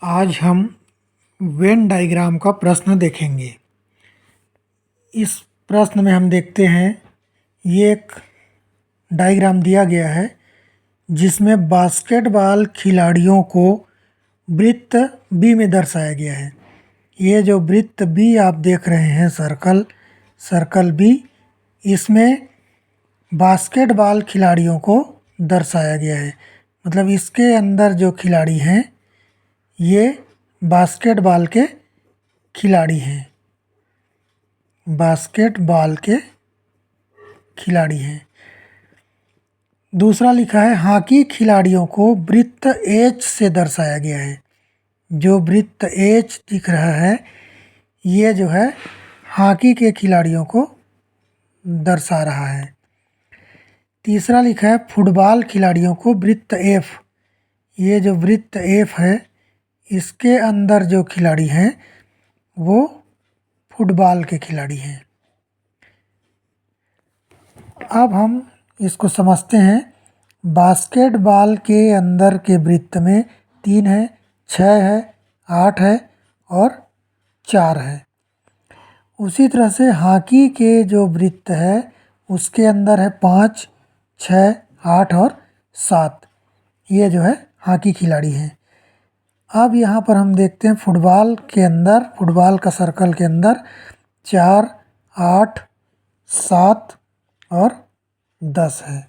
आज हम Venn diagram का प्रश्न देखेंगे। इस प्रश्न में हम देखते हैं ये एक डायग्राम दिया गया है जिसमें बास्केटबॉल खिलाड़ियों को वृत्त बी में दर्शाया गया है। ये जो वृत्त बी आप देख रहे हैं सर्कल बी, इसमें बास्केटबॉल खिलाड़ियों को दर्शाया गया है। मतलब इसके अंदर जो खिलाड़ी हैं ये बास्केटबॉल के खिलाड़ी हैं, बास्केटबॉल के खिलाड़ी हैं। दूसरा लिखा है हॉकी खिलाड़ियों को वृत्त एच से दर्शाया गया है। जो वृत्त एच दिख रहा है ये जो है हॉकी के खिलाड़ियों को दर्शा रहा है। तीसरा लिखा है फुटबॉल खिलाड़ियों को वृत्त एफ। ये जो वृत्त एफ है इसके अंदर जो खिलाड़ी हैं वो फुटबॉल के खिलाड़ी हैं। अब हम इसको समझते हैं। बास्केटबॉल के अंदर के वृत्त में 3 है, 6 है, 8 है और 4 है। उसी तरह से हॉकी के जो वृत्त है उसके अंदर है 5, 6, 8 और 7। ये जो है हॉकी खिलाड़ी हैं। अब यहाँ पर हम देखते हैं फुटबॉल के अंदर, फुटबॉल का सर्कल के अंदर 4, 8, 7 और 10 है।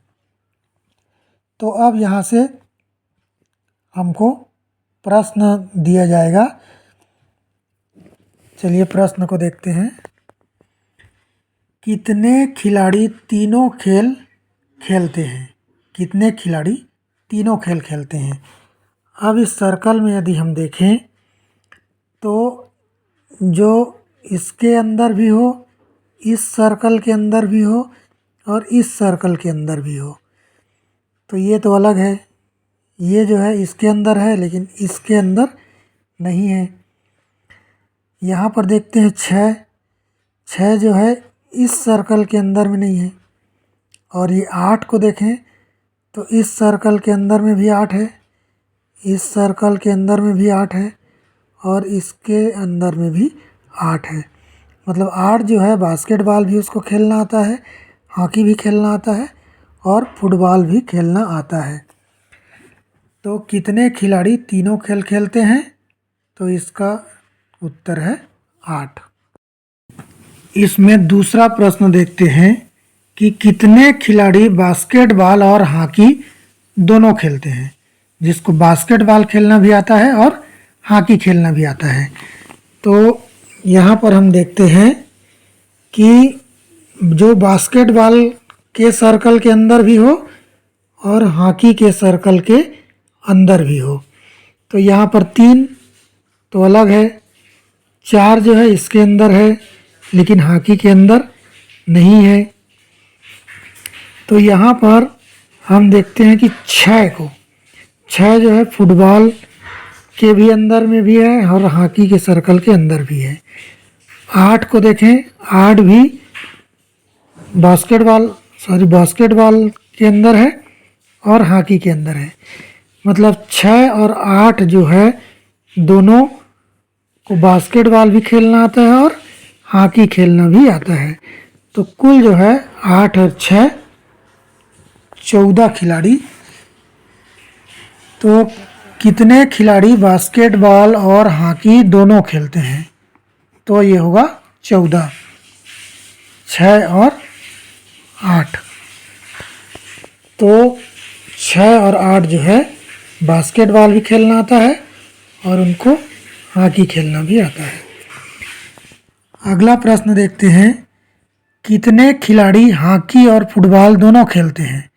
तो अब यहाँ से हमको प्रश्न दिया जाएगा। चलिए प्रश्न को देखते हैं। कितने खिलाड़ी तीनों खेल खेलते हैं? कितने खिलाड़ी तीनों खेल खेलते हैं? अब इस सर्कल में यदि हम देखें तो जो इसके अंदर भी हो, इस सर्कल के अंदर भी हो और इस सर्कल के अंदर भी हो, तो ये तो अलग है। ये जो है इसके अंदर है लेकिन इसके अंदर नहीं है। यहाँ पर देखते हैं 6 जो है इस सर्कल के अंदर में नहीं है। और ये 8 को देखें तो इस सर्कल के अंदर में भी 8 है, इस सर्कल के अंदर में भी 8 है और इसके अंदर में भी 8 है। मतलब 8 जो है बास्केटबॉल भी उसको खेलना आता है, हॉकी भी खेलना आता है और फुटबॉल भी खेलना आता है। तो कितने खिलाड़ी तीनों खेल खेलते हैं? तो इसका उत्तर है 8। इसमें दूसरा प्रश्न देखते हैं कि कितने खिलाड़ी बास्केटबॉल और हॉकी दोनों खेलते हैं? जिसको बास्केटबॉल खेलना भी आता है और हॉकी खेलना भी आता है। तो यहाँ पर हम देखते हैं कि जो बास्केटबॉल के सर्कल के अंदर भी हो और हॉकी के सर्कल के अंदर भी हो, तो यहाँ पर 3 तो अलग है, 4 जो है इसके अंदर है लेकिन हॉकी के अंदर नहीं है। तो यहाँ पर हम देखते हैं कि 6 जो है फुटबॉल के भी अंदर में भी है और हॉकी के सर्कल के अंदर भी है। 8 को देखें, 8 भी बास्केटबॉल के अंदर है और हॉकी के अंदर है। मतलब 6 और 8 जो है दोनों को बास्केटबॉल भी खेलना आता है और हॉकी खेलना भी आता है। तो कुल जो है 8 और 6 14 खिलाड़ी। तो कितने खिलाड़ी बास्केटबॉल और हॉकी दोनों खेलते हैं? तो ये होगा 14, 6 और 8। तो 6 और 8 जो है बास्केटबॉल भी खेलना आता है और उनको हॉकी खेलना भी आता है। अगला प्रश्न देखते हैं। कितने खिलाड़ी हॉकी और फुटबॉल दोनों खेलते हैं?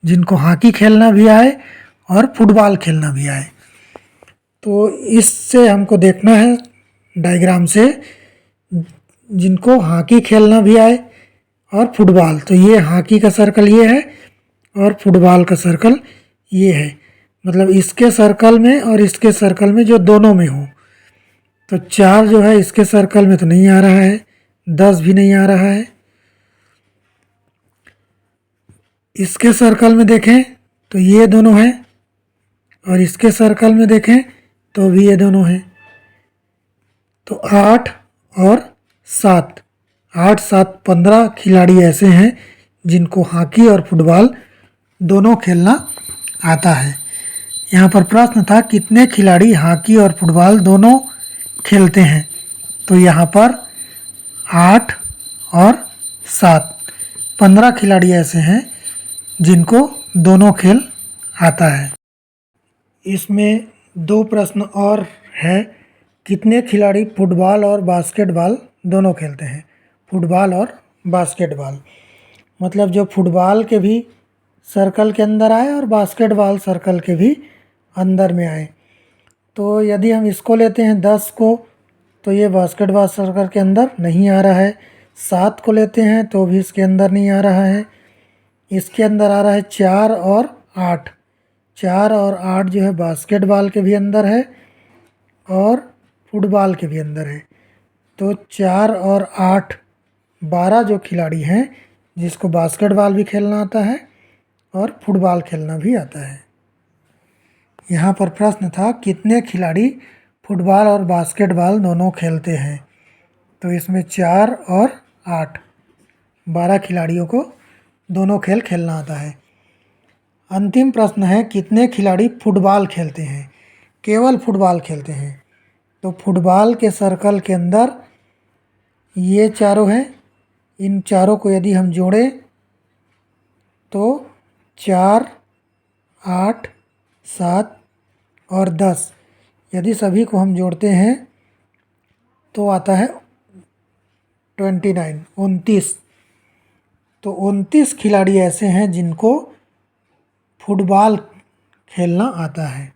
जिनको हॉकी खेलना भी आए और फुटबॉल खेलना भी आए। तो इससे हमको देखना है डायग्राम से, जिनको हॉकी खेलना भी आए और फुटबॉल, तो ये हॉकी का सर्कल ये है और फुटबॉल का सर्कल ये है। मतलब इसके सर्कल में और इसके सर्कल में जो दोनों में हो। तो 4 जो है इसके सर्कल में तो नहीं आ रहा है, 10 भी नहीं आ रहा है। इसके सर्कल में देखें तो ये दोनों हैं और इसके सर्कल में देखें तो भी ये दोनों हैं। तो 8 और 7, 8 7 15 खिलाड़ी ऐसे हैं जिनको हॉकी और फुटबॉल दोनों खेलना आता है। यहाँ पर प्रश्न था कितने खिलाड़ी हॉकी और फुटबॉल दोनों खेलते हैं। तो यहाँ पर 8 और 7, 15 खिलाड़ी ऐसे हैं जिनको दोनों खेल आता है। इसमें दो प्रश्न और है, कितने खिलाड़ी फुटबॉल और बास्केटबॉल दोनों खेलते हैं। फुटबॉल और बास्केटबॉल मतलब जो फुटबॉल के भी सर्कल के अंदर आए और बास्केटबॉल सर्कल के भी अंदर में आए। तो यदि हम इसको लेते हैं 10 को, तो ये बास्केटबॉल सर्कल के अंदर नहीं आ रहा है। 7 को लेते हैं तो भी इसके अंदर नहीं आ रहा है। इसके अंदर आ रहा है 4 और 8। 4 और 8 जो है बास्केटबॉल के भी अंदर है और फुटबॉल के भी अंदर है। तो 4 और 8 12 जो खिलाड़ी हैं जिसको बास्केटबॉल भी खेलना आता है और फुटबॉल खेलना भी आता है। यहाँ पर प्रश्न था कितने खिलाड़ी फुटबॉल और बास्केटबॉल दोनों खेलते हैं। तो इसमें 4 और 8 12 खिलाड़ियों को दोनों खेल खेलना आता है। अंतिम प्रश्न है कितने खिलाड़ी फुटबॉल खेलते हैं। केवल फुटबॉल खेलते हैं। तो फुटबॉल के सर्कल के अंदर ये चारों हैं, इन चारों को यदि हम जोड़ें तो 4 8 7 और 10, यदि सभी को हम जोड़ते हैं तो आता है 29 29। तो 29 खिलाड़ी ऐसे हैं जिनको फुटबॉल खेलना आता है।